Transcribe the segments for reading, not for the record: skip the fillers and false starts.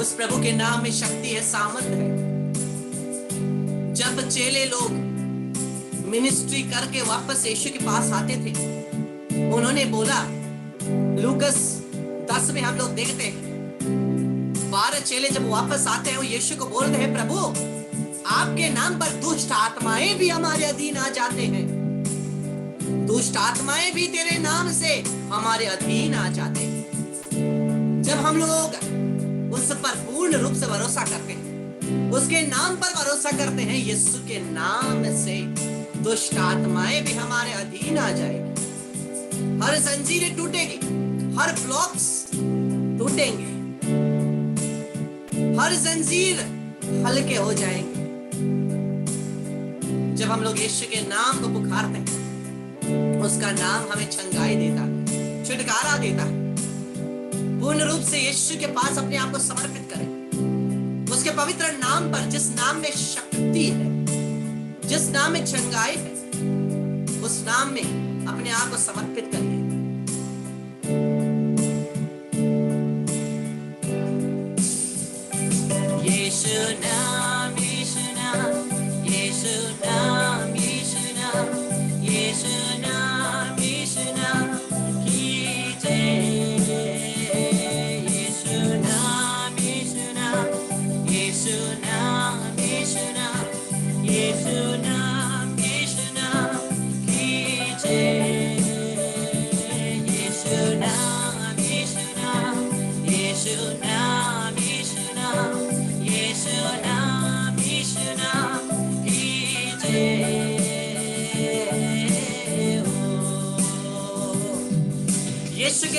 उस प्रभु के नाम में शक्ति है, सामर्थ है। जब चेले लोग मिनिस्ट्री करके वापस यीशु के पास आते थे, उन्होंने बोला, लूकस 10 में हम लोग देखते हैं 12 चेले जब वापस आते हैं, वो यीशु को बोलते हैं, प्रभु आपके नाम पर दुष्ट आत्माएं भी हमारे अधीन आ जाते हैं, दुष्ट आत्माएं भी तेरे नाम से हमारे अधीन आ जाते हैं। जब हम लोग उस पर पूर्ण रूप से भरोसा करते हैं, उसके नाम पर भरोसा करते हैं, यीशु के नाम से दुष्ट आत्माएं भी हमारे अधीन आ जाएगी। हर जंजीरें टूटेगी, हर ब्लॉक्स टूटेंगे, हर जंजीर हल्के हो जाएंगे। जब हम लोग यीशु के नाम को पुकारते हैं, उसका नाम हमें छंगाई देता है, छुटकारा देता है। पूर्ण रूप से यीशु के पास अपने आप को समर्पित करें, उसके पवित्र नाम पर, जिस नाम में शक्ति है, जिस नाम में छंगाई है, उस नाम में अपने आप को समर्पित करिए। यीशु नाम, यीशु नाम, यीशु नाम, यीशु नाम, यीशु नाम, यीशु नाम की जय। यीशु नाम, यीशु नाम, यीशु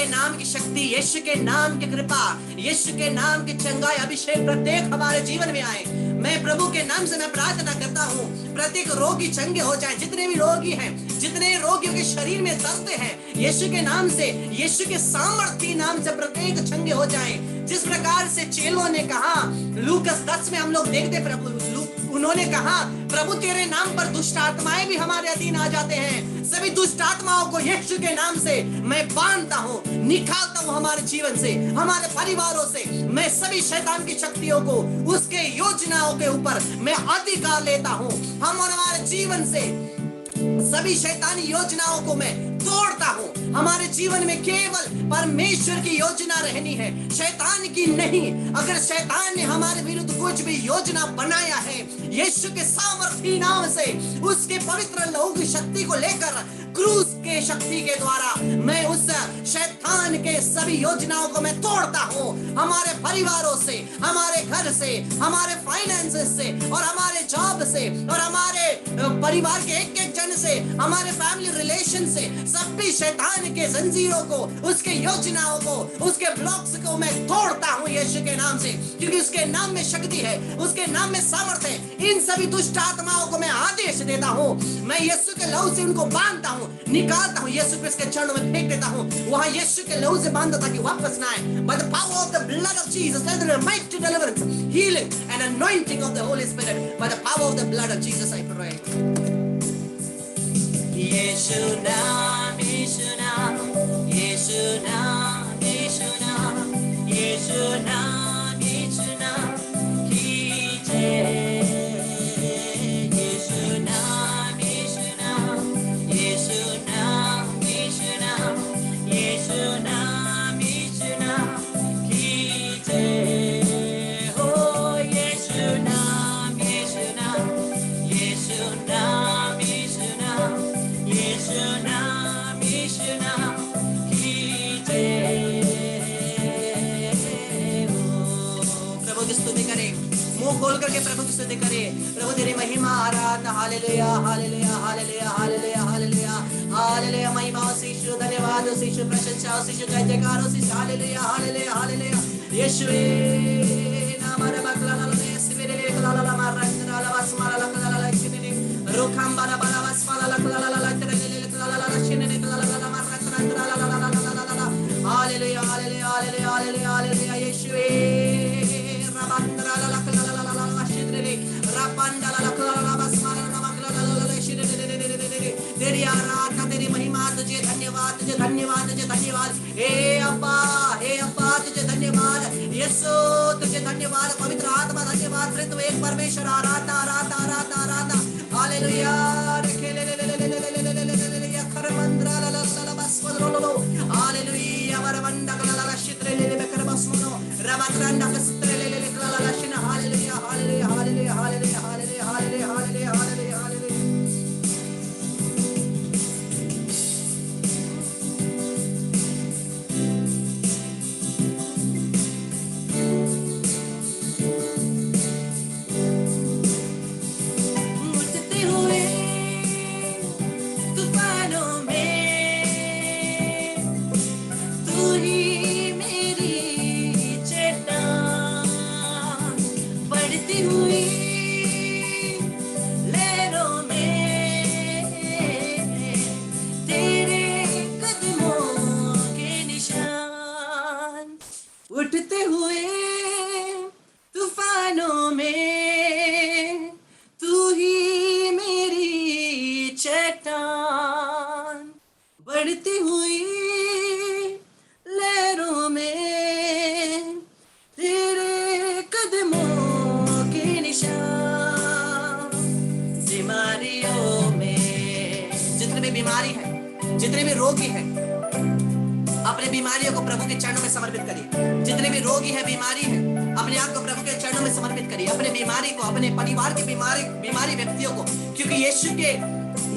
के नाम की शक्ति, यीशु के नाम की कृपा, यीशु के नाम की चंगाई, अभिषेक प्रत्येक हमारे जीवन में आए। मैं प्रभु के नाम से मैं प्रार्थना करता हूँ, प्रत्येक रोगी चंगे हो जाए। जितने भी रोगी हैं, जितने रोगियों के शरीर में दर्द है, यीशु के नाम से, यीशु के सामर्थी नाम से प्रत्येक चंगे हो जाए। जिस प्रकार से चेलों ने कहा, लूकस 10 में हम लोग देखते प्रभु, उन्होंने कहा प्रभु तेरे नाम पर दुष्ट आत्माएं भी हमारे अधीन आ जाते हैं। सभी दुष्ट आत्माओं को यीशु के नाम से मैं बांधता हूँ, निकालता हूँ हमारे जीवन से, हमारे परिवारों से। मैं सभी शैतान की शक्तियों को, उसके योजनाओं के ऊपर मैं अधिकार लेता हूँ। हम और हमारे जीवन से सभी शैतानी योजनाओं को मैं तोड़ता हूँ। हमारे जीवन में केवल परमेश्वर की योजना रहनी है, शैतान की नहीं। अगर शैतान ने हमारे विरुद्ध कुछ भी योजना बनाया है, यीशु के सामर्थी नाम से, उसके पवित्र लहू की शक्ति को लेकर, क्रूस के शक्ति के द्वारा मैं उस शैतान के सभी योजनाओं को मैं तोड़ता हूँ। हमारे परिवारों से, हमारे घर से, हमारे फाइनेंसेस से, और हमारे जॉब से, और हमारे परिवार के एक एक जन से, हमारे फैमिली रिलेशन से, सभी शैतान के जंजीरों को, उसके योजनाओं को, उसके ब्लॉक्स को मैं तोड़ता हूँ यीशु के नाम से, क्योंकि उसके नाम में शक्ति है, उसके नाम में सामर्थ्य है। इन सभी दुष्ट आत्माओं को मैं आदेश देता हूँ, मैं यीशु के लहू से उनको बांधता हूँ, निकालता हूँ, यीशु क्रिस्त के चरणों में फेंक देता हूँ। वहां यीशु के लहू से बांधा ताकि वापस ना आए। By the power of the blood of Jesus, let there be mighty deliverance, healing and anointing of the Holy Spirit. By the power of the blood of Jesus, I pray. यीशु नाम, यीशु नाम, यीशु नाम, यीशु नाम, यीशु नाम, यीशु नाम की जय। यीशु नाम, यीशु नाम, यीशु नाम, यीशु नाम, यीशु नाम, यीशु नाम की जय। हो यीशु नाम, यीशु नाम, यीशु नाम, यीशु नाम, यीशु नाम, यीशु नाम की जय। प्रभु की स्तुति करें, मुंह खोल करके प्रभु की स्तुति करें। प्रभु तेरी महिमा, आराधना, हालेलुया, हालेलुया, हालेलुया, हालेलुया, हालेलुया, हालेलुया। महिमा शीशु, धन्यवाद शीशु, प्रशंसा शीशु, जय जयकार शीशु, हालेलुया, हालेलुया, हालेलुया। यीशुवे नाम रबकला लले सिवेरे कला ला मारंगरा ला वसमाला ला कला ला शिने रोखम बाला बाला वसमाला ला कला ला तेरे कला ला शिने कला ला मारंगरा ला ला ला ला। हालेलुया, हालेलुया, हालेलुया, हालेलुया, हालेलुया। यीशुवे रबंद्रा ला कला ला ला शिने रपंडा ला कला ला वसमाला ला कला ला शिने। तेरी आराधना, तेरी महिमा, तुझे धन्यवाद, तुझे धन्यवाद, तुझे धन्यवाद। हे अब्बा तुझे धन्यवाद। यीशु तुझे धन्यवाद। पवित्र आत्मा धन्यवाद। तू एक परमेश्वर, आराधना, आराधना, आराधना, आराधना। हालेलुया। खरमंद्रा ला ला ला बसवलो। हालेलुया। वरवंडा ला ला शित्रे ले बेकर बसमनो रबत्रंडा कस्त्रे ले ला ला शिना। हालेलुया, हालेलुया, हालेलुया, हालेलुया, हालेलुया, हालेलुया, हालेलुया, हालेलुया, हालेलुया। उठते हुए तूफानों में तू ही मेरी चट्टान, बढ़ती हुई लहरों में तेरे कदमों के निशान। बीमारियों में, जितने भी बीमारी है, जितने भी रोगी है, अपने बीमारियों को प्रभु के चरणों में समर्पित करिए। जितने भी रोगी है, बीमारी है, अपने आप को प्रभु के चरणों में समर्पित करिए। अपने बीमारी को, अपने परिवार के बीमारी व्यक्तियों को, क्योंकि यीशु के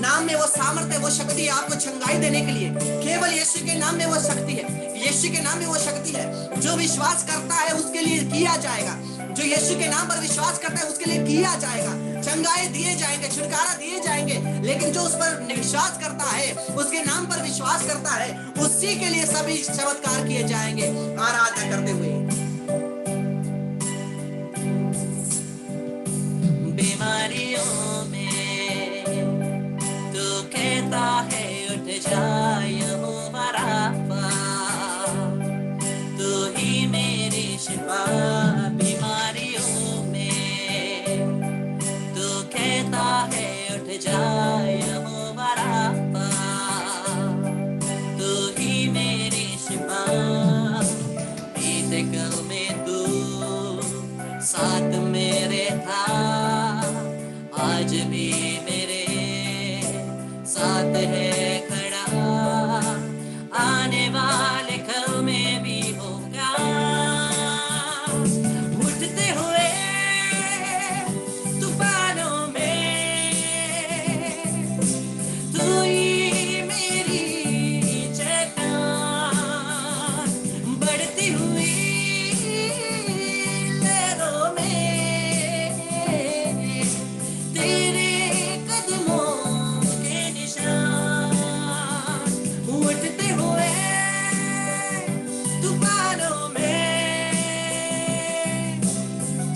नाम में वो सामर्थ्य है, वो शक्ति है आपको चंगाई देने के लिए। केवल यीशु के नाम में वो शक्ति है, यीशु के नाम में वो शक्ति है। जो विश्वास करता है उसके लिए किया जाएगा, जो यीशु के नाम पर विश्वास करता है उसके लिए किया जाएगा, चंगाई दिए जाएंगे, छुटकारा दिए जाएंगे। लेकिन जो उस पर विश्वास करता है, उसके नाम पर विश्वास करता है, उसी के लिए सभी चमत्कार किए जाएंगे। आराधना करते हुए बीमारियों में तू कहता है उठ जा यहोवा राफा, तू ही मेरी शिफा। बीमारियों में तू कहता है उठ जा यहोवा राफा, तू ही मेरी शिफा। बीते कल में तू साथ मेरे था, आज भी मेरे साथ है खड़ा, आने वाले कल में भी होगा। उठते हुए तूफानों में तू ही मेरी चट्टान, बढ़ती हुई लहरों में तेरे कदमों के निशान। उठते हुए तूफानों में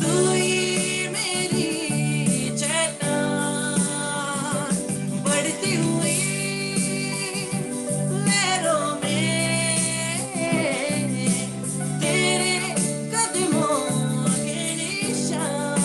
तू ही मेरी चट्टान, बढ़ती हुई लहरों में तेरे कदमों के निशान।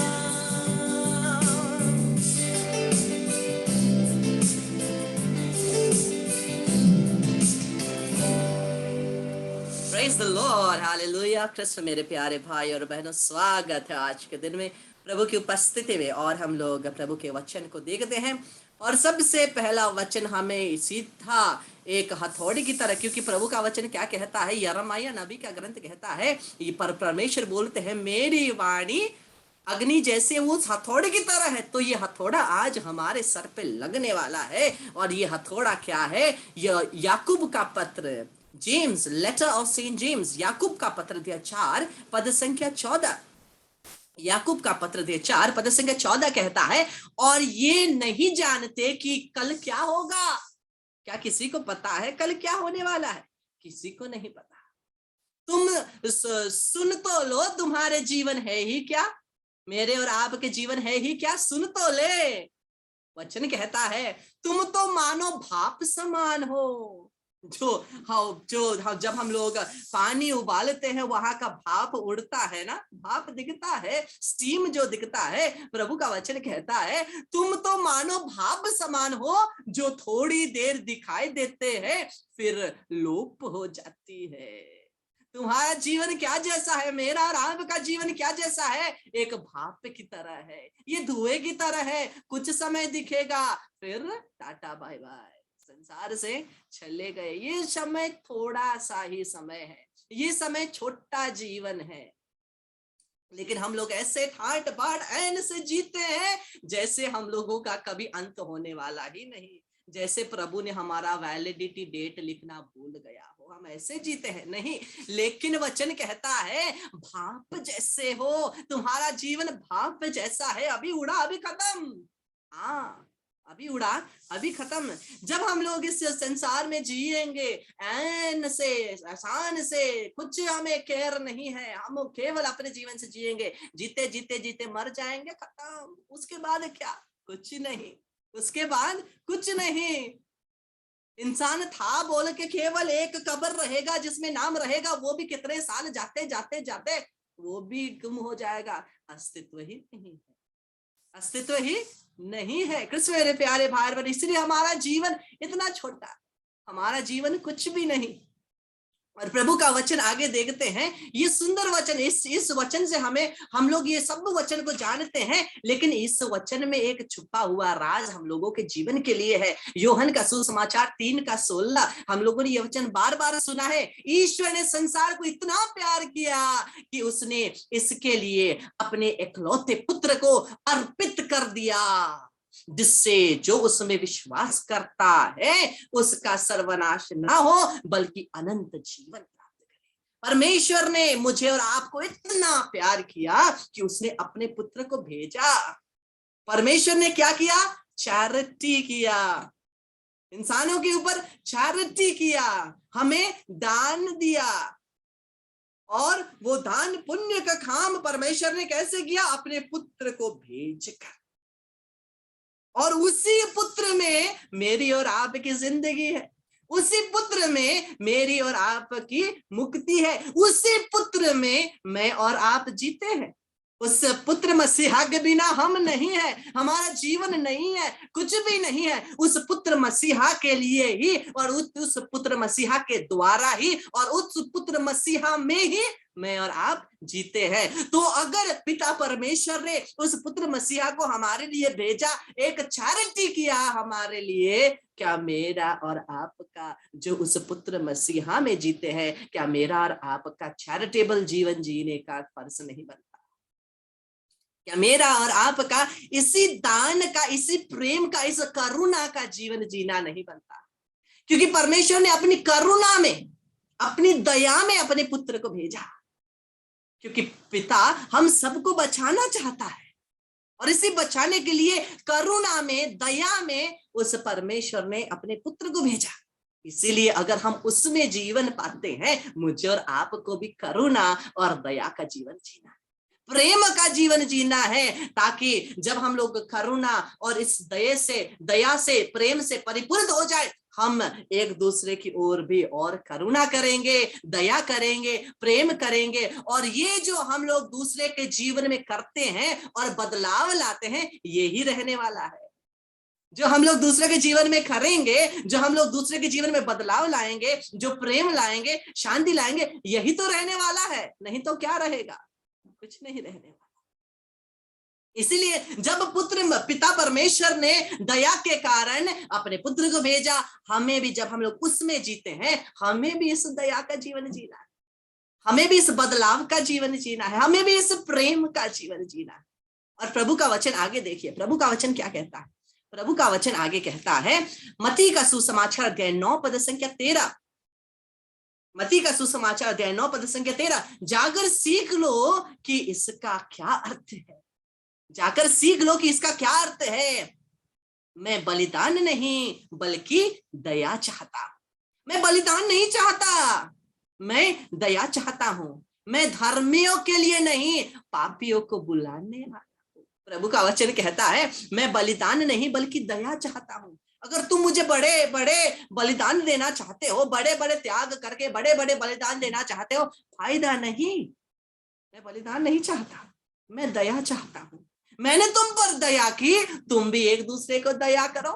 Praise the Lord, Hallelujah। Krishna मेरे प्यारे भाई और बहनों, स्वागत है आज के दिन में प्रभु की उपस्थिति में। और हम लोग प्रभु के वचन को देखते हैं। और सबसे पहला वचन हमें सीधा एक हथौड़ी की तरह, क्योंकि प्रभु का वचन क्या कहता है, यिर्मयाह नबी का ग्रंथ कहता है, ये परमेश्वर बोलते हैं मेरी वाणी अग्नि जैसे वो हथौड़े की तरह है। तो ये हथौड़ा आज हमारे सर पे लगने वाला है। और ये हथौड़ा क्या है, ये याकूब का पत्र, James, letter of saint James, Yakub का पत्र अध्याय 4 पद संख्या 14, याकूब का पत्र अध्याय 4 पद संख्या 14 कहता है, और ये नहीं जानते कि कल क्या होगा। क्या किसी को पता है कल क्या होने वाला है? किसी को नहीं पता। तुम सुन तो लो, तुम्हारे जीवन है ही क्या, मेरे और आपके जीवन है ही क्या, सुन तो ले। वचन कहता है तुम तो मानो भाप समान हो। जब हम लोग पानी उबालते हैं वहां का भाप उड़ता है ना, भाप दिखता है, स्टीम जो दिखता है। प्रभु का वचन कहता है तुम तो मानो भाप समान हो, जो थोड़ी देर दिखाई देते हैं फिर लोप हो जाती है। तुम्हारा जीवन क्या जैसा है, मेरा और आपका जीवन क्या जैसा है, एक भाप की तरह है, ये धुएं की तरह है। कुछ समय दिखेगा फिर टाटा बाय बाय, संसार से चले गए। ये समय थोड़ा सा ही समय है, ये समय छोटा जीवन है। लेकिन हम लोग ऐसे ठाट बाट ऐन से जीते हैं जैसे हम लोगों का कभी अंत होने वाला ही नहीं, जैसे प्रभु ने हमारा वैलिडिटी डेट लिखना भूल गया हो, हम ऐसे जीते हैं नहीं। लेकिन वचन कहता है भाप जैसे हो, तुम्हारा जीवन भाप जैसा है, अभी उड़ा अभी खत्म। हाँ, अभी उड़ा अभी खत्म। जब हम लोग इस संसार में जिएंगे ऐन से, आसान से, कुछ हमें केयर नहीं है, हम केवल अपने जीवन से जिएंगे, जीते जीते जीते मर जाएंगे, खत्म। उसके बाद क्या, कुछ नहीं, उसके बाद कुछ नहीं। इंसान था बोल के केवल एक कब्र रहेगा जिसमें नाम रहेगा, वो भी कितने साल जाते जाते जाते वो भी गुम हो जाएगा, अस्तित्व ही नहीं है, अस्तित्व ही नहीं है। कृष्ण मेरे प्यारे भाई बहन, इसलिए हमारा जीवन इतना छोटा, हमारा जीवन कुछ भी नहीं। और प्रभु का वचन आगे देखते हैं, ये सुंदर वचन, इस वचन से हम लोग ये सब वचन को जानते हैं, लेकिन इस वचन में एक छुपा हुआ राज हम लोगों के जीवन के लिए है। यूहन्ना का सुसमाचार 3:16, हम लोगों ने ये वचन बार बार सुना है। ईश्वर ने संसार को इतना प्यार किया कि उसने इसके लिए अपने इकलौते पुत्र को अर्पित कर दिया, जिससे जो उसमें विश्वास करता है उसका सर्वनाश ना हो बल्कि अनंत जीवन प्राप्त करे। परमेश्वर ने मुझे और आपको इतना प्यार किया कि उसने अपने पुत्र को भेजा। परमेश्वर ने क्या किया? चैरिटी किया, इंसानों के ऊपर चैरिटी किया, हमें दान दिया। और वो दान पुण्य का काम परमेश्वर ने कैसे किया? अपने पुत्र को भेजकर। और उसी पुत्र में मेरी और आपकी जिंदगी है, उसी पुत्र में मेरी और आपकी मुक्ति है, उसी पुत्र में मैं और आप जीते हैं। उस पुत्र मसीहा के बिना हम नहीं है, हमारा जीवन नहीं है, कुछ भी नहीं है। उस पुत्र मसीहा के लिए ही और उस पुत्र मसीहा के द्वारा ही और उस पुत्र मसीहा में ही मैं और आप जीते हैं। तो अगर पिता परमेश्वर ने उस पुत्र मसीहा को हमारे लिए भेजा, एक चैरिटी किया हमारे लिए, क्या मेरा और आपका जो उस पुत्र मसीहा में जीते हैं, क्या मेरा और आपका चैरिटेबल जीवन जीने का फर्ज नहीं बनता? क्या मेरा और आपका इसी दान का, इसी प्रेम का, इस करुणा का जीवन जीना नहीं बनता? क्योंकि परमेश्वर ने अपनी करुणा में, अपनी दया में अपने पुत्र को भेजा, क्योंकि पिता हम सबको बचाना चाहता है। और इसी बचाने के लिए करुणा में, दया में उस परमेश्वर ने अपने पुत्र को भेजा। इसीलिए अगर हम उसमें जीवन पाते हैं, मुझे और आपको भी करुणा और दया का जीवन जीना, प्रेम का जीवन जीना है, ताकि जब हम लोग करुणा और इस दया से प्रेम से परिपूर्ण हो जाए, हम एक दूसरे की ओर भी और करुणा करेंगे, दया करेंगे, प्रेम करेंगे। और ये जो हम लोग दूसरे के जीवन में करते हैं और बदलाव लाते हैं, यही रहने वाला है। जो हम लोग दूसरे के जीवन में करेंगे, जो हम लोग दूसरे के जीवन में बदलाव लाएंगे, जो प्रेम लाएंगे, शांति लाएंगे, यही तो रहने वाला है। नहीं तो क्या रहेगा? कुछ नहीं रहने वाला। इसीलिए जब पिता परमेश्वर ने दया के कारण अपने पुत्र को भेजा, हमें भी, जब हम लोग उसमें जीते हैं, हमें भी इस दया का जीवन जीना है, हमें भी इस बदलाव का जीवन जीना है, हमें भी इस प्रेम का जीवन जीना है। और प्रभु का वचन आगे देखिए, प्रभु का वचन क्या कहता है? प्रभु का वचन आगे कहता है, मत्ती का सुसमाचार अध्याय 9 पद संख्या 13, मत्ती का सुसमाचार अध्याय 9 पद संख्या 13, जाकर सीख लो कि इसका क्या अर्थ है। जाकर सीख लो कि इसका क्या अर्थ है। मैं बलिदान नहीं बल्कि दया चाहता। मैं बलिदान नहीं चाहता, मैं दया चाहता हूं। मैं धर्मियों के लिए नहीं, पापियों को बुलाने वाला हूं। प्रभु का वचन कहता है, मैं बलिदान नहीं बल्कि दया चाहता हूं। अगर तुम मुझे बड़े बड़े बलिदान देना चाहते हो, बड़े बड़े त्याग करके बड़े बड़े बलिदान देना चाहते हो, फायदा नहीं। मैं बलिदान नहीं चाहता, मैं दया चाहता हूं। मैंने तुम पर दया की, तुम भी एक दूसरे को दया करो।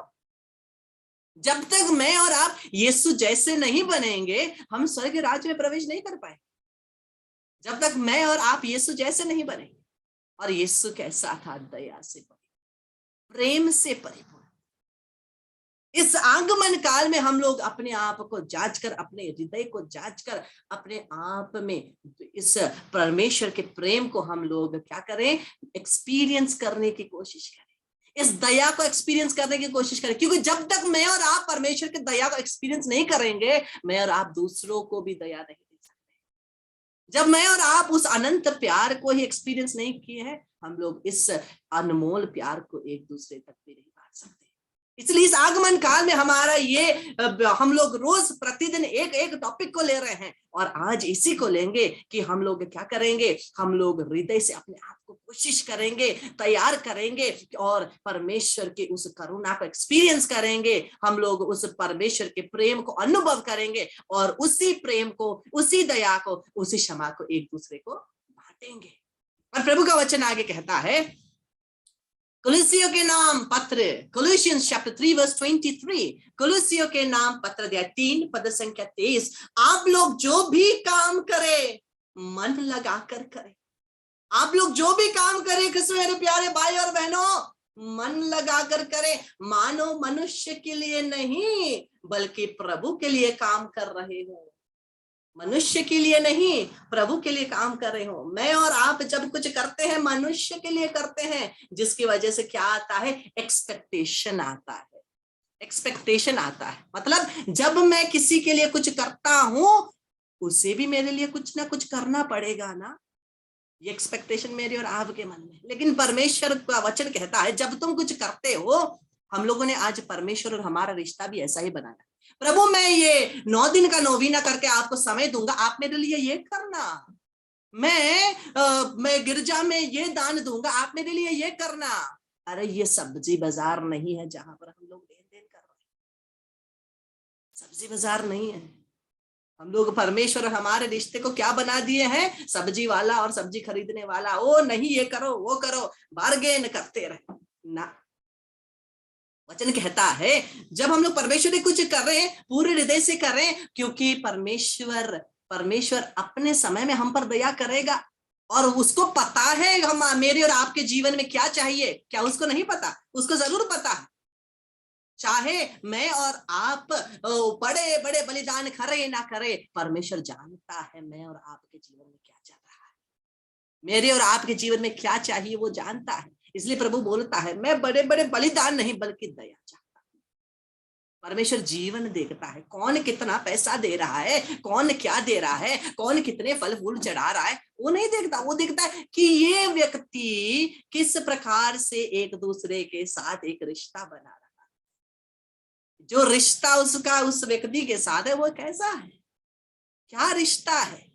जब तक मैं और आप यीशु जैसे नहीं बनेंगे, हम स्वर्ग राज्य में प्रवेश नहीं कर पाएंगे। जब तक मैं और आप यीशु जैसे नहीं बनेंगे। और यीशु कैसा था? दया से परिपूर्ण, प्रेम से परिपूर्ण। इस आगमन काल में हम लोग अपने आप को जांच कर, अपने हृदय को जांच कर, अपने आप में इस परमेश्वर के प्रेम को हम लोग क्या करें? एक्सपीरियंस करने की कोशिश करें, इस दया को एक्सपीरियंस करने की कोशिश करें। क्योंकि जब तक मैं और आप परमेश्वर की दया को एक्सपीरियंस नहीं करेंगे, मैं और आप दूसरों को भी दया नहीं दे सकते। जब मैं और आप उस अनंत प्यार को ही एक्सपीरियंस नहीं किए हैं, हम लोग इस अनमोल प्यार को एक दूसरे तक भी नहीं बांट सकते। इसलिए इस आगमन काल में हमारा ये, हम लोग रोज प्रतिदिन एक एक टॉपिक को ले रहे हैं, और आज इसी को लेंगे कि हम लोग क्या करेंगे? हम लोग हृदय से अपने आप को कोशिश करेंगे, तैयार करेंगे और परमेश्वर के उस करुणा को एक्सपीरियंस करेंगे। हम लोग उस परमेश्वर के प्रेम को अनुभव करेंगे और उसी प्रेम को, उसी दया को, उसी क्षमा को एक दूसरे को बांटेंगे। और प्रभु का वचन आगे कहता है, कुलुसियों के नाम पत्र, Colossians chapter 3 verse 23, कुलुसियों के नाम पत्र अध्याय 3 पद संख्या 23, आप लोग जो भी काम करें मन लगाकर करें। आप लोग जो भी काम करें, किस मेरे प्यारे भाई और बहनों, मन लगाकर करें, मानो मनुष्य के लिए नहीं बल्कि प्रभु के लिए काम कर रहे हो। मनुष्य के लिए नहीं, प्रभु के लिए काम कर रहे हो। मैं और आप जब कुछ करते हैं, मनुष्य के लिए करते हैं, जिसकी वजह से क्या आता है? एक्सपेक्टेशन आता है। एक्सपेक्टेशन आता है मतलब जब मैं किसी के लिए कुछ करता हूं, उसे भी मेरे लिए कुछ ना कुछ करना पड़ेगा ना। ये एक्सपेक्टेशन मेरे और आपके मन में। लेकिन परमेश्वर का वचन कहता है जब तुम कुछ करते हो, हम लोगों ने आज परमेश्वर और हमारा रिश्ता भी ऐसा ही बनाया, प्रभु मैं ये 9 दिन का नौवीना करके आपको समय दूंगा, आप मेरे लिए ये करना। मैं गिरजा में ये दान दूंगा, आप मेरे लिए ये करना। अरे ये सब्जी बाजार नहीं है जहां पर हम लोग लेन देन कर रहे हैं। सब्जी बाजार नहीं है। हम लोग परमेश्वर और हमारे रिश्ते को क्या बना दिए हैं? सब्जी वाला और सब्जी खरीदने वाला। ओ नहीं, ये करो वो करो, बार्गेन करते रहे ना। वचन कहता है जब हम लोग परमेश्वर ने कुछ कर रहे हैं पूरे हृदय से करें, क्योंकि परमेश्वर अपने समय में हम पर दया करेगा। और उसको पता है हम मेरे और आपके जीवन में क्या चाहिए। क्या उसको नहीं पता? उसको जरूर पता है। चाहे मैं और आप बड़े बड़े बलिदान करे ना करे, परमेश्वर जानता है मैं और आपके जीवन में क्या चल रहा है, मेरे और आपके जीवन में क्या चाहिए वो जानता है। इसलिए प्रभु बोलता है मैं बड़े बड़े बलिदान नहीं बल्कि दया चाहता हूं। परमेश्वर जीवन देखता है, कौन कितना पैसा दे रहा है, कौन क्या दे रहा है, कौन कितने फल फूल चढ़ा रहा है, वो नहीं देखता। वो देखता है कि ये व्यक्ति किस प्रकार से एक दूसरे के साथ एक रिश्ता बना रहा है। जो रिश्ता उसका उस व्यक्ति के साथ है वो कैसा है, क्या रिश्ता है,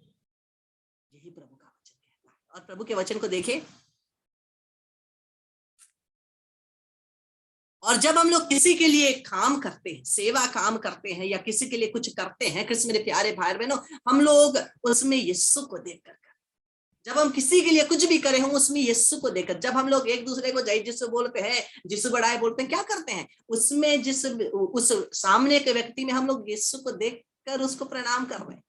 यही प्रभु का वचन कहता है। और प्रभु के वचन को देखें, और जब हम लोग किसी के लिए काम करते हैं, सेवा काम करते हैं या किसी के लिए कुछ करते हैं, कृष्ण मेरे प्यारे भाई बहनों, हम लोग उसमें यीशु को देखकर, जब हम किसी के लिए कुछ भी करें हम उसमें यीशु को देखकर, जब हम लोग एक दूसरे को जय यीशु बोलते हैं, यीशु बढ़ाए बोलते हैं, क्या करते हैं उसमें, उस सामने के व्यक्ति में हम लोग यीशु को देखकर उसको प्रणाम कर रहे हैं।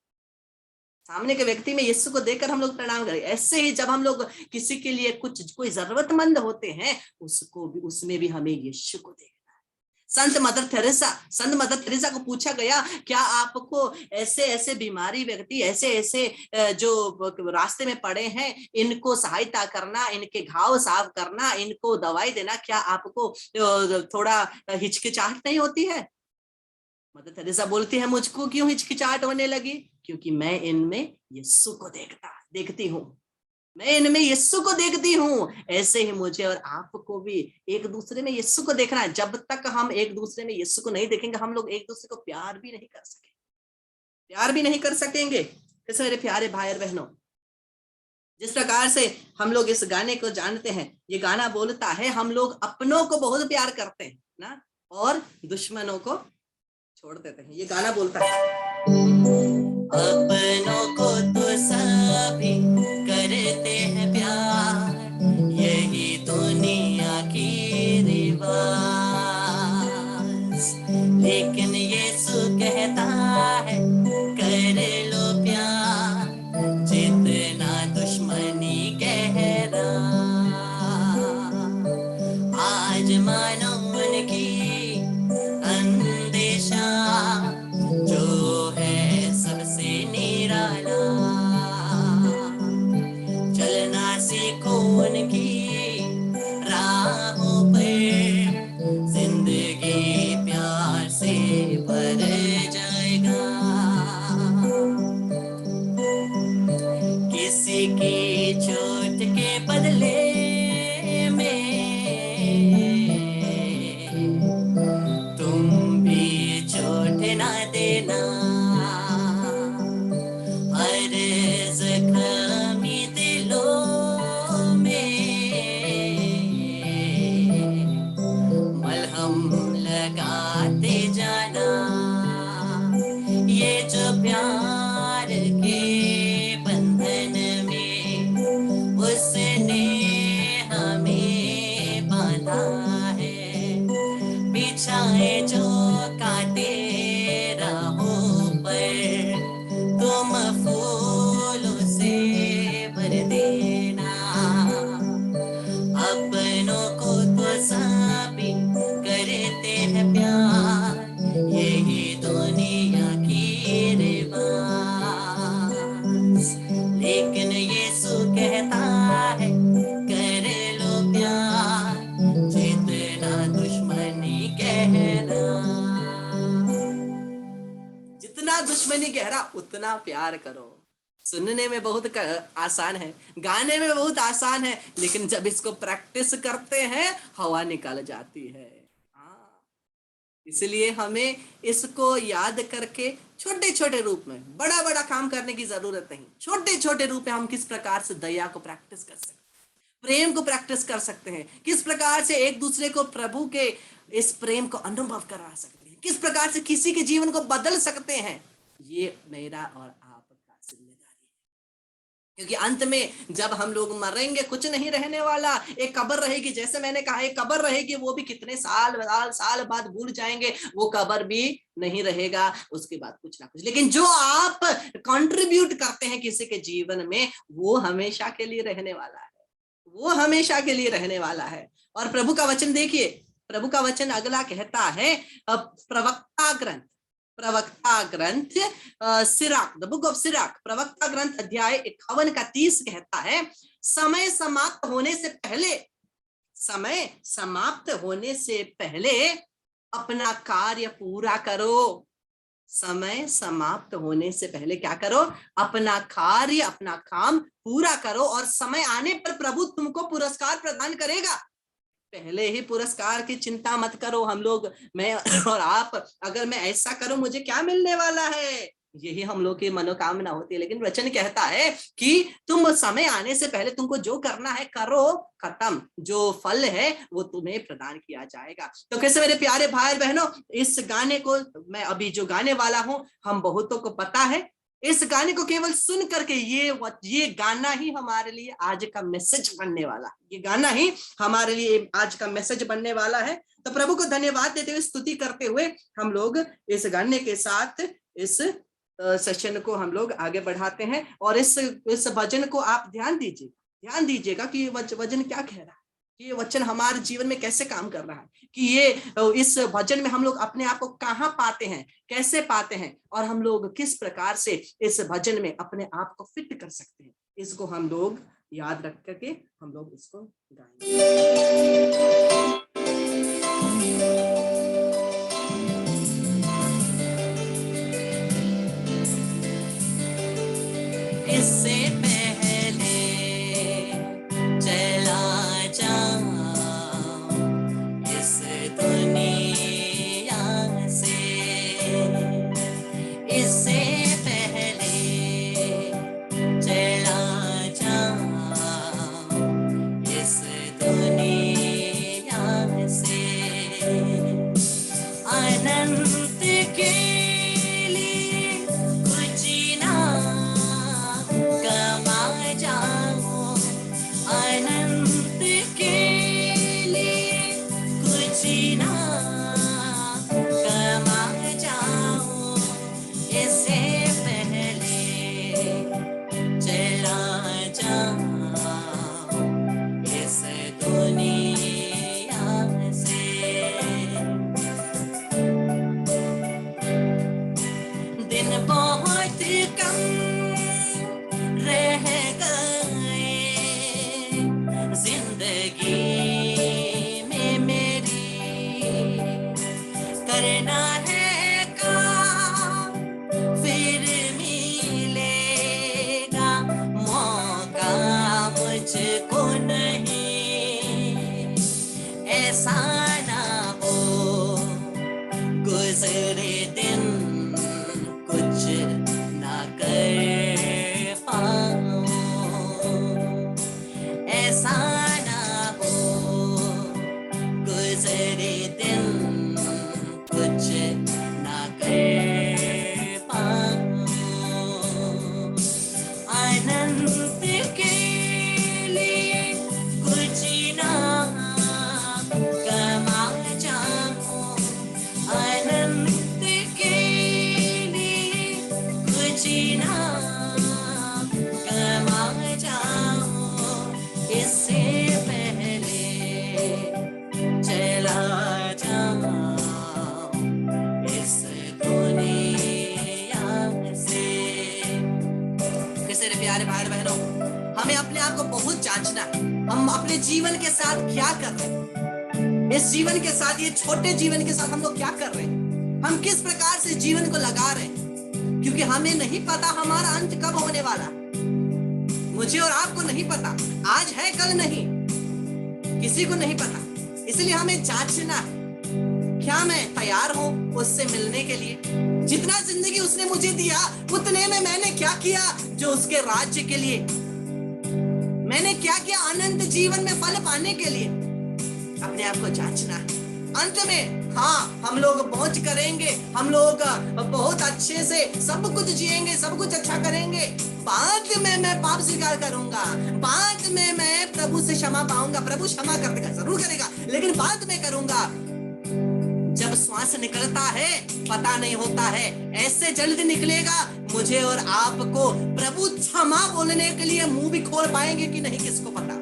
सामने के व्यक्ति में यीशु को देखकर हम लोग प्रणाम करें। ऐसे ही जब हम लोग किसी के लिए कोई जरूरतमंद होते हैं उसको भी, उसमें भी हमें यीशु को देखना है। संत मदर तेरेसा को पूछा गया क्या आपको ऐसे ऐसे बीमारी व्यक्ति, ऐसे ऐसे जो रास्ते में पड़े हैं, इनको सहायता करना, इनके घाव साफ करना, इनको दवाई देना, क्या आपको थोड़ा हिचकिचाहट नहीं होती है? मदर तेरेसा बोलती है मुझको क्यों हिचकिचाहट होने लगी? क्योंकि मैं इनमें यीशु को देखती हूँ, मैं इनमें यीशु को देखती हूँ। ऐसे ही मुझे और आपको भी एक दूसरे में यीशु को देखना है। जब तक हम एक दूसरे में यीशु को नहीं देखेंगे हम लोग एक दूसरे को प्यार भी नहीं कर सकेंगे। कैसे मेरे प्यारे भाई और बहनों, जिस प्रकार से हम लोग इस गाने को जानते हैं, ये गाना बोलता है हम लोग अपनों को बहुत प्यार करते हैं ना, और दुश्मनों को छोड़ देते हैं। ये गाना बोलता है अपनों को तो सभी करते हैं प्यार, यही दुनिया की रिवाज, लेकिन यीशु कहता है कर लो प्यार जितना दुश्मनी गहरा। आज मानो उनकी अंदेशा जो है सबसे निराला, चलना सीखो उनकी राहों पर, जिंदगी प्यार से भर जाएगा। किसी की चोट के बदले में तुम भी चोट ना देना, हर जख्मी दिलों में मलहम लगाते जाना। ये जो प्यार के बंधन में उसने हमें बांधा है, बिछाए जो कांटे राहों पर, तुम फूलों से भर देना। अपनों को तो सभी करते हैं प्यार, यही दुनिया की रिवाज, लेकिन यीशु कहता है कर लो प्यार जितना दुश्मनी गहरा। दुश्मनी गहरा उतना प्यार करो। सुनने में बहुत आसान है, गाने में बहुत आसान है, लेकिन जब इसको प्रैक्टिस करते हैं हवा निकल जाती है। इसलिए हमें इसको याद करके छोटे छोटे रूप में, बड़ा बड़ा काम करने की जरूरत नहीं, छोटे छोटे रूप में हम किस प्रकार से दया को प्रैक्टिस कर सकते हैं, प्रेम को प्रैक्टिस कर सकते हैं, किस प्रकार से एक दूसरे को प्रभु के इस प्रेम को अनुभव करा सकते हैं, किस प्रकार से किसी के जीवन को बदल सकते हैं। ये मेरा और आपका जिम्मेदारी है, क्योंकि अंत में जब हम लोग मरेंगे कुछ नहीं रहने वाला, एक कब्र रहेगी। जैसे मैंने कहा एक कब्र रहेगी, वो भी कितने साल बाद भूल जाएंगे, वो कब्र भी नहीं रहेगा, उसके बाद कुछ ना कुछ। लेकिन जो आप कंट्रीब्यूट करते हैं किसी के जीवन में, वो हमेशा के लिए रहने वाला है, वो हमेशा के लिए रहने वाला है। और प्रभु का वचन देखिए, प्रभु का वचन अगला कहता है, प्रवक्ता ग्रंथ Sirach, the book of Sirach, प्रवक्ता ग्रंथ अध्याय 51 का 30 कहता है, समय समाप्त होने से पहले अपना कार्य पूरा करो। समय समाप्त होने से पहले क्या करो? अपना कार्य, अपना काम पूरा करो, और समय आने पर प्रभु तुमको पुरस्कार प्रदान करेगा। पहले ही पुरस्कार की चिंता मत करो। हम लोग, मैं और आप, अगर मैं ऐसा करूं मुझे क्या मिलने वाला है, यही हम लोग की मनोकामना होती है। लेकिन वचन कहता है कि तुम समय आने से पहले तुमको जो करना है करो, खत्म, जो फल है वो तुम्हें प्रदान किया जाएगा। तो कैसे मेरे प्यारे भाई बहनों, इस गाने को मैं अभी जो गाने वाला हूं, हम बहुतों को पता है, इस गाने को केवल सुन करके ये गाना ही हमारे लिए आज का मैसेज बनने वाला है, ये गाना ही हमारे लिए आज का मैसेज बनने वाला है। तो प्रभु को धन्यवाद देते हुए, स्तुति करते हुए हम लोग इस गाने के साथ इस सेशन को हम लोग आगे बढ़ाते हैं। और इस वचन को आप ध्यान दीजिएगा कि वचन क्या कह रहा है, कि ये वचन हमारे जीवन में कैसे काम कर रहा है, कि ये इस वचन में हम लोग अपने आप को कहाँ पाते हैं, कैसे पाते हैं, और हम लोग किस प्रकार से इस वचन में अपने आप को फिट कर सकते हैं। इसको हम लोग याद रख करके हम लोग इसको गाएंगे। इससे पहले चला जाऊं इस दुनिया से, इससे पहले चला जाऊं इस दुनिया से, अनंत के जीवन के साथ क्या कर रहे हैं, इस जीवन के साथ, ये छोटे जीवन के साथ हम लोग क्या कर रहे हैं, हम किस प्रकार से जीवन को लगा रहे हैं, क्योंकि हमें नहीं पता हमारा अंत कब होने वाला। मुझे और आपको नहीं पता, आज है कल नहीं, किसी को नहीं पता। इसलिए हमें जांचना है, क्या मैं तैयार हूं उससे मिलने के लिए? जितना जिंदगी उसने मुझे दिया उतने में मैंने क्या किया जो उसके राज्य के लिए? मैंने क्या किया अनंत जीवन में फल पाने के लिए? अपने आप को जांचना है। अंत में हाँ, हम लोग मौज करेंगे, हम लोग बहुत अच्छे से सब कुछ जिएंगे, सब कुछ अच्छा करेंगे। बाद में मैं पाप स्वीकार करूंगा, बाद में मैं प्रभु से क्षमा पाऊंगा। प्रभु क्षमा कर देगा, जरूर करेगा, लेकिन बाद में करूंगा। जब श्वास निकलता है पता नहीं होता है, ऐसे जल्द निकलेगा मुझे और आपको प्रभु क्षमा बोलने के लिए मुंह भी खोल पाएंगे कि नहीं किसको पता।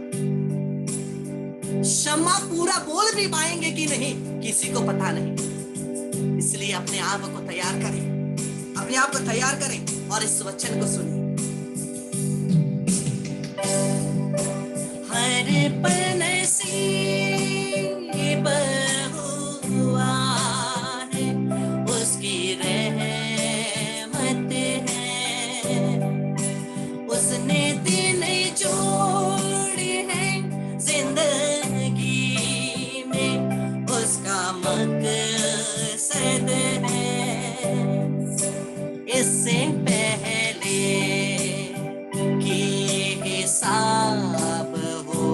क्षमा पूरा बोल भी पाएंगे कि नहीं किसी को पता नहीं। इसलिए अपने आप को तैयार करें, अपने आप को तैयार करें और इस वचन को सुनिए। हर पल नसीब हुआ है, उसकी रहमत है, उसने दिन जोड़े हैं जिंदगी में, उसका मकसद है। इससे पहले कि हिसाब हो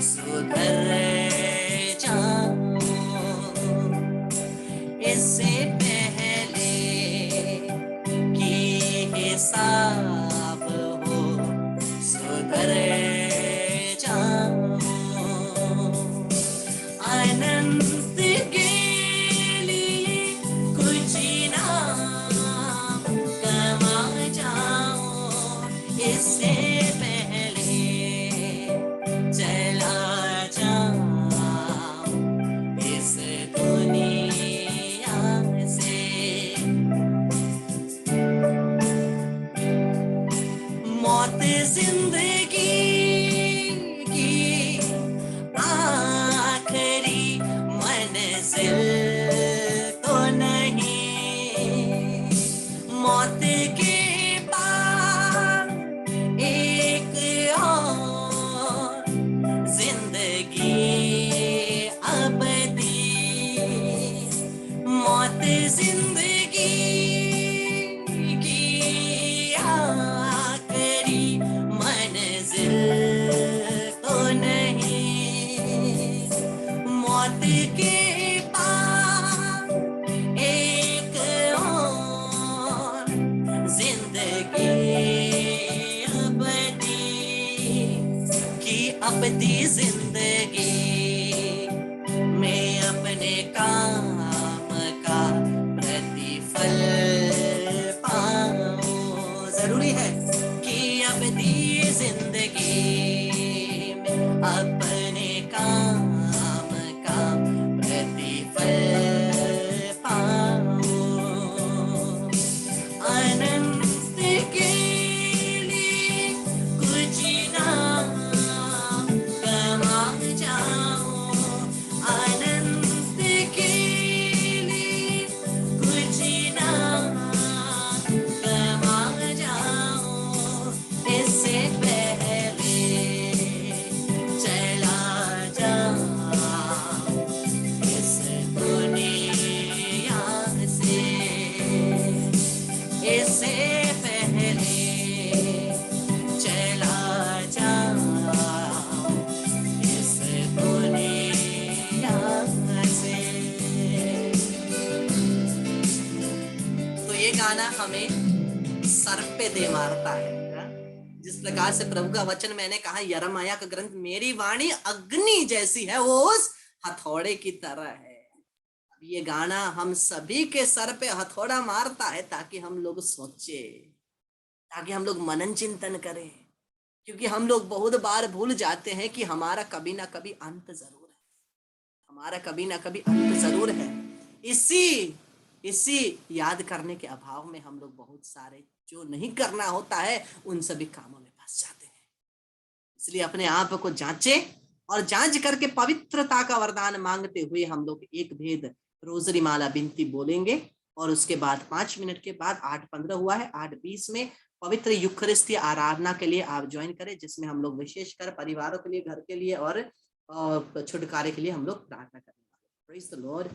सुधर जाऊं, इससे पहले कि हिसाब हो सुधर जाऊं, अनंत के लिए कुछ इनाम कमा जाऊं, इससे पहले चला जाऊं इस दुनिया से। मौत जिंदगी की आखिरी मंजिल तो नहीं, मौत के बाद एक और जिंदगी अबदी, मौत जिंदगी की आखिरी मंजिल तो नहीं, मौत के बाद एक और जिंदगी अबदी की अबदी जिंदगी में अपने काम का प्रतिफल पाऊं। जरूरी है कि अबदी जिंदगी में अपने काम का प्रतिफल पाऊं, अनंत के लिए कुछ इनाम कमा जाऊं, अनंत के लिए कुछ इनाम कमा जाऊं, इससे पहले चला जाऊं इस दुनिया से, इससे पहले चला जाऊं इस दुनिया से। तो ये गाना हमें सर पे दे मारता है। जिस प्रकार से प्रभु का वचन मैंने कहा, यिर्मयाह का ग्रंथ, मेरी वाणी अग्नि जैसी है, वो उस हथौड़े की तरह है। अब ये गाना हम सभी के सर पे हथौड़ा मारता है ताकि हम लोग सोचे, ताकि हम लोग मनन चिंतन करें, क्योंकि हम लोग बहुत बार भूल जाते हैं कि हमारा कभी ना कभी अंत जरूर है, हमारा कभी ना कभी अंत जरूर है। इसी याद करने के अभाव में हम लोग बहुत सारे जो नहीं करना होता है उन सभी कामों में फंस जाते हैं। इसलिए अपने आप को जांचे और जांच करके पवित्रता का वरदान मांगते हुए हम लोग एक भेद रोजरी माला बिनती बोलेंगे। और उसके बाद 5 मिनट के बाद 8:15 हुआ है, 8:20 में पवित्र यूखरिस्ती आराधना के लिए आप ज्वाइन करें, जिसमें हम लोग विशेषकर परिवारों के लिए, घर के लिए और छुटकारे के लिए हम लोग प्रार्थना करेंगे। Praise the Lord.